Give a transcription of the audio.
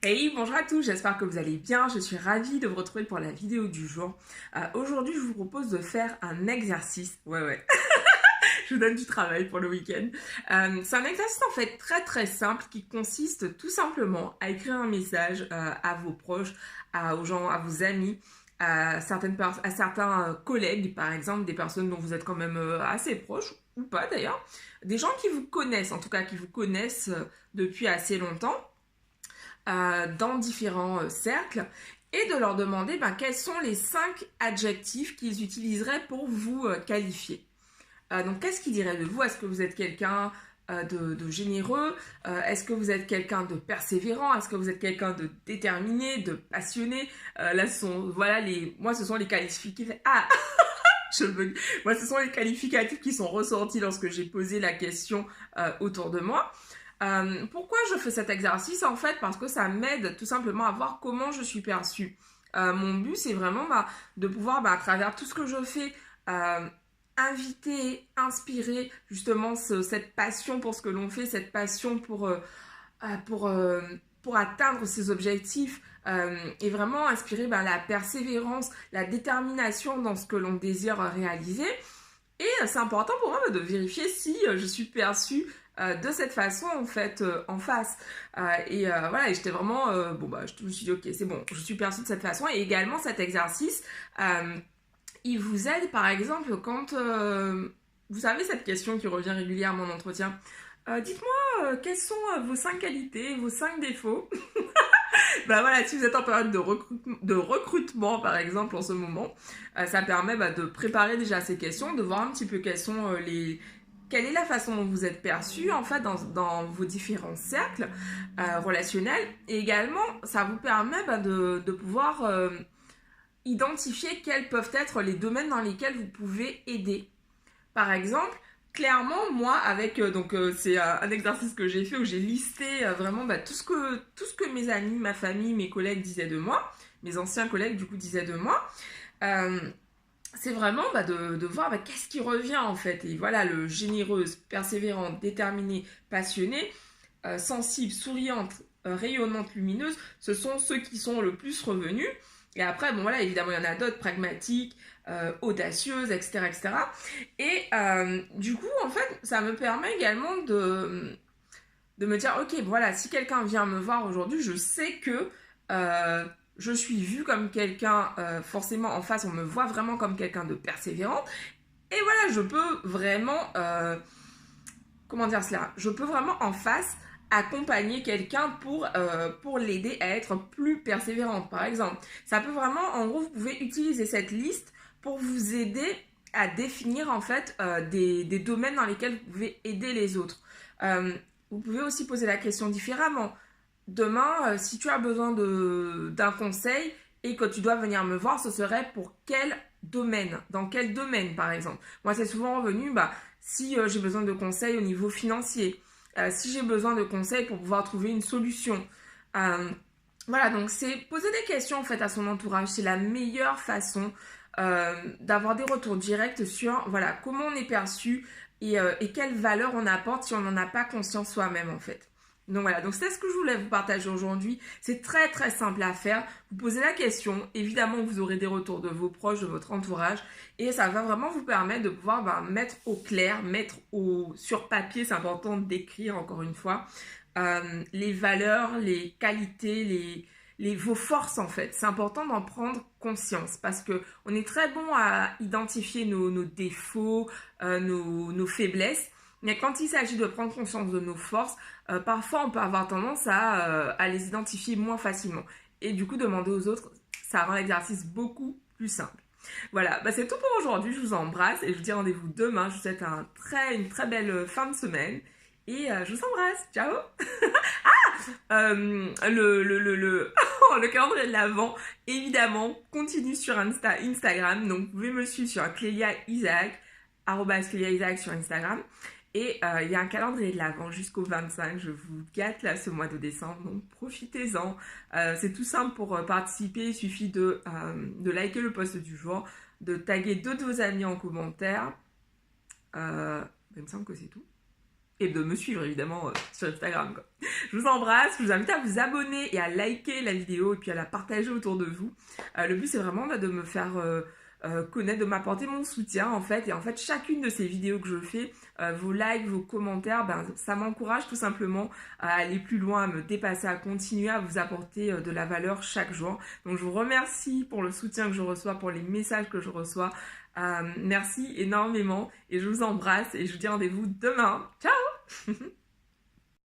Hey, bonjour à tous, j'espère que vous allez bien. Je suis ravie de vous retrouver pour la vidéo du jour. Aujourd'hui, je vous propose de faire un exercice. Ouais, je vous donne du travail pour le week-end. C'est un exercice en fait très simple qui consiste tout simplement à écrire un message à vos proches, aux gens, à vos amis, à certains collègues, par exemple, des personnes dont vous êtes quand même assez proches, ou pas d'ailleurs, des gens qui vous connaissent, en tout cas qui vous connaissent depuis assez longtemps dans différents cercles et de leur demander quels sont les 5 adjectifs qu'ils utiliseraient pour vous qualifier. Donc, qu'est-ce qu'ils diraient de vous? Est-ce que vous êtes quelqu'un de généreux? Est-ce que vous êtes quelqu'un de persévérant? Est-ce que vous êtes quelqu'un de déterminé, de passionné? Là, moi, ce sont les qualificatifs. Ah, je bug. Moi, ce sont les qualificatifs qui sont ressortis lorsque j'ai posé la question autour de moi. Pourquoi je fais cet exercice? En fait, parce que ça m'aide tout simplement à voir comment je suis perçue. Mon but, c'est vraiment de pouvoir, à travers tout ce que je fais, inviter, inspirer justement cette passion pour ce que l'on fait, cette passion pour, euh, pour atteindre ses objectifs et vraiment inspirer la persévérance, la détermination dans ce que l'on désire réaliser. Et c'est important pour moi de vérifier si je suis perçue de cette façon en fait en face. Voilà, et j'étais vraiment, je me suis dit ok, c'est bon, je suis perçue de cette façon. Et également cet exercice, il vous aide par exemple quand, vous savez cette question qui revient régulièrement en entretien. Dites-moi quelles sont vos 5 qualités, vos 5 défauts. Voilà, si vous êtes en période de recrutement, par exemple, en ce moment, ça permet de préparer déjà ces questions, de voir un petit peu quelle est la façon dont vous êtes perçu, en fait, dans vos différents cercles relationnels. Et également, ça vous permet de pouvoir identifier quels peuvent être les domaines dans lesquels vous pouvez aider. Par exemple, clairement, moi, c'est un exercice que j'ai fait où j'ai listé vraiment tout ce que mes amis, ma famille, mes collègues disaient de moi, mes anciens collègues du coup disaient de moi. Euh, c'est vraiment de voir qu'est-ce qui revient en fait. Et voilà, le généreuse, persévérante, déterminée, passionnée, sensible, souriante, rayonnante, lumineuse, ce sont ceux qui sont le plus revenus. Et après, voilà, évidemment, il y en a d'autres, pragmatiques, audacieuses, etc., etc. Du coup, en fait, ça me permet également de me dire, ok, voilà, si quelqu'un vient me voir aujourd'hui, je sais que je suis vue comme quelqu'un, forcément en face, on me voit vraiment comme quelqu'un de persévérant. Et voilà, je peux vraiment, comment dire cela? Je peux vraiment en face accompagner quelqu'un pour l'aider à être plus persévérante, par exemple. Ça peut vraiment, en gros, vous pouvez utiliser cette liste pour vous aider à définir en fait des domaines dans lesquels vous pouvez aider les autres. Vous pouvez aussi poser la question différemment. Demain, si tu as besoin d'un conseil et que tu dois venir me voir, ce serait pour quel domaine? Dans quel domaine, par exemple? Moi, c'est souvent revenu, si j'ai besoin de conseils au niveau financier, si j'ai besoin de conseils pour pouvoir trouver une solution. Euh, voilà, donc c'est poser des questions en fait à son entourage. C'est la meilleure façon d'avoir des retours directs sur voilà comment on est perçu et quelle valeur on apporte si on n'en a pas conscience soi-même en fait. Donc voilà, donc c'est ce que je voulais vous partager aujourd'hui. C'est très simple à faire. Vous posez la question, évidemment vous aurez des retours de vos proches, de votre entourage, et ça va vraiment vous permettre de pouvoir mettre au clair, sur papier, c'est important d'écrire encore une fois, les valeurs, les qualités, vos forces en fait. C'est important d'en prendre conscience parce que on est très bon à identifier nos défauts, nos faiblesses. Mais quand il s'agit de prendre conscience de nos forces, parfois on peut avoir tendance à les identifier moins facilement. Et du coup, demander aux autres, ça rend l'exercice beaucoup plus simple. Voilà, c'est tout pour aujourd'hui. Je vous embrasse et je vous dis rendez-vous demain. Je vous souhaite une très belle fin de semaine. Et je vous embrasse. Ciao. Le calendrier de l'Avent, évidemment, continue sur Instagram. Donc, vous pouvez me suivre sur Clélia Isaac, @Clélia Isaac sur Instagram. Et il y a un calendrier de l'Avent jusqu'au 25. Je vous gâte là ce mois de décembre, donc profitez-en. C'est tout simple pour participer. Il suffit de liker le post du jour, de taguer deux de vos amis en commentaire. Il me semble que c'est tout. et de me suivre évidemment sur Instagram, quoi. Je vous embrasse, je vous invite à vous abonner et à liker la vidéo et puis à la partager autour de vous. Le but c'est vraiment de me faire connaître, de m'apporter mon soutien en fait. Et en fait chacune de ces vidéos que je fais, vos likes, vos commentaires, ça m'encourage tout simplement à aller plus loin, à me dépasser, à continuer à vous apporter de la valeur chaque jour. Donc je vous remercie pour le soutien que je reçois, pour les messages que je reçois. Merci énormément et je vous embrasse et je vous dis rendez-vous demain. Ciao.